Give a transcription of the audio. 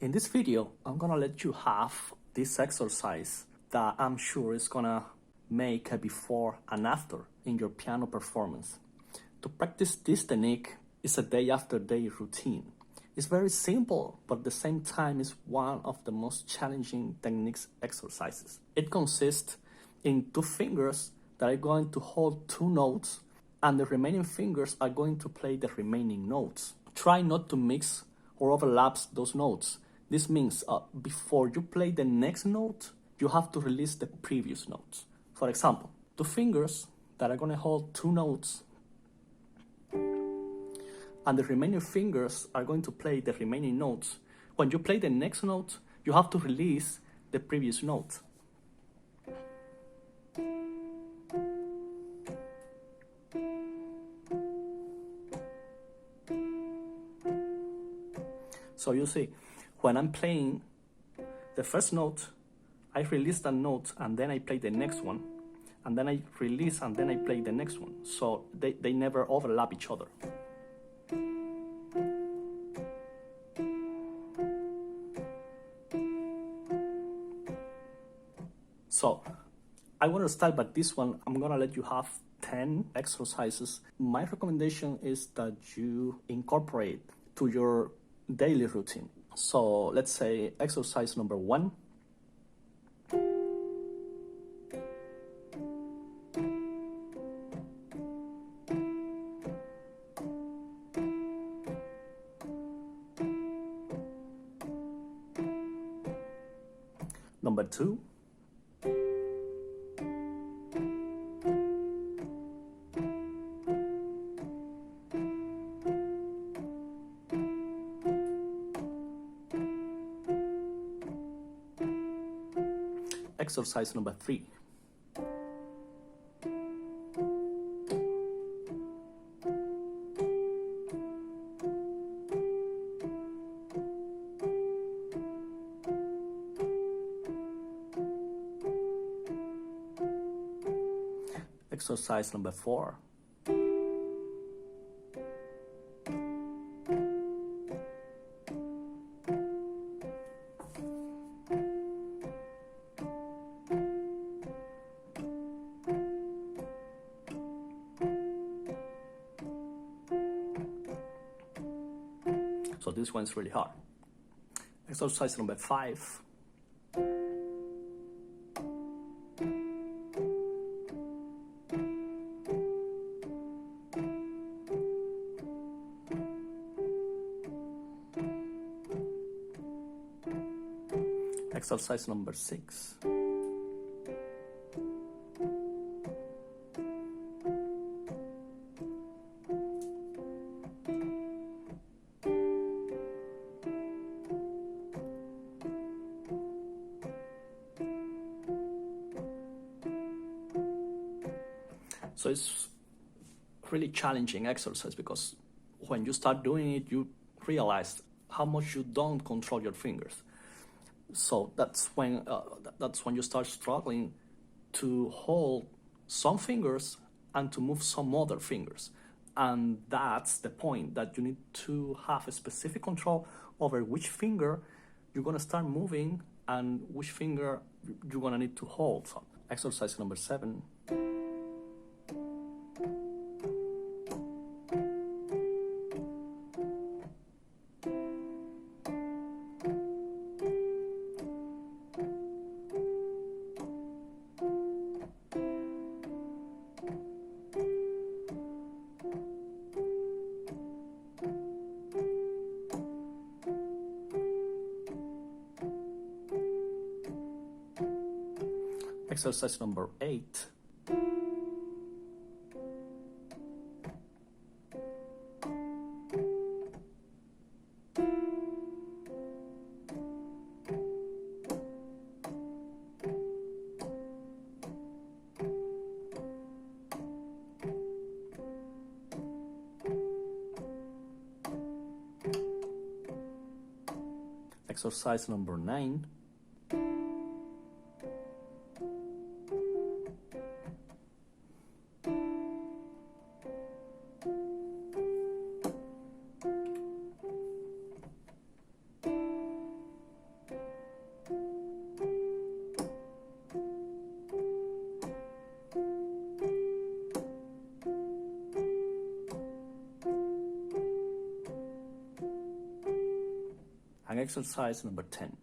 In this video, I'm gonna let you have this exercise that I'm sure is gonna make a before and after in your piano performance. To practice this technique is a day after day routine. It's very simple, but at the same time is one of the most challenging techniques exercises. It consists in two fingers that are going to hold two notes and the remaining fingers are going to play the remaining notes. Try not to mix or overlap those notes. This means before you play the next note, you have to release the previous notes. For example, two fingers that are going to hold two notes and the remaining fingers are going to play the remaining notes. When you play the next note, you have to release the previous note. So you see, when I'm playing the first note, I release that note and then I play the next one, and then I release and then I play the next one. So they never overlap each other. So I want to start by this one. I'm gonna let you have 10 exercises. My recommendation is that you incorporate to your daily routine. So let's say exercise number 1. Number 2. Exercise number 3. Exercise number 4. So this one's really hard. Exercise number 5. Exercise number 6. So it's really challenging exercise because when you start doing it, you realize how much you don't control your fingers. So that's when you start struggling to hold some fingers and to move some other fingers. And that's the point, that you need to have a specific control over which finger you're going to start moving and which finger you're going to need to hold. So exercise number 7. Exercise number 8. Exercise number 9. exercise number 10.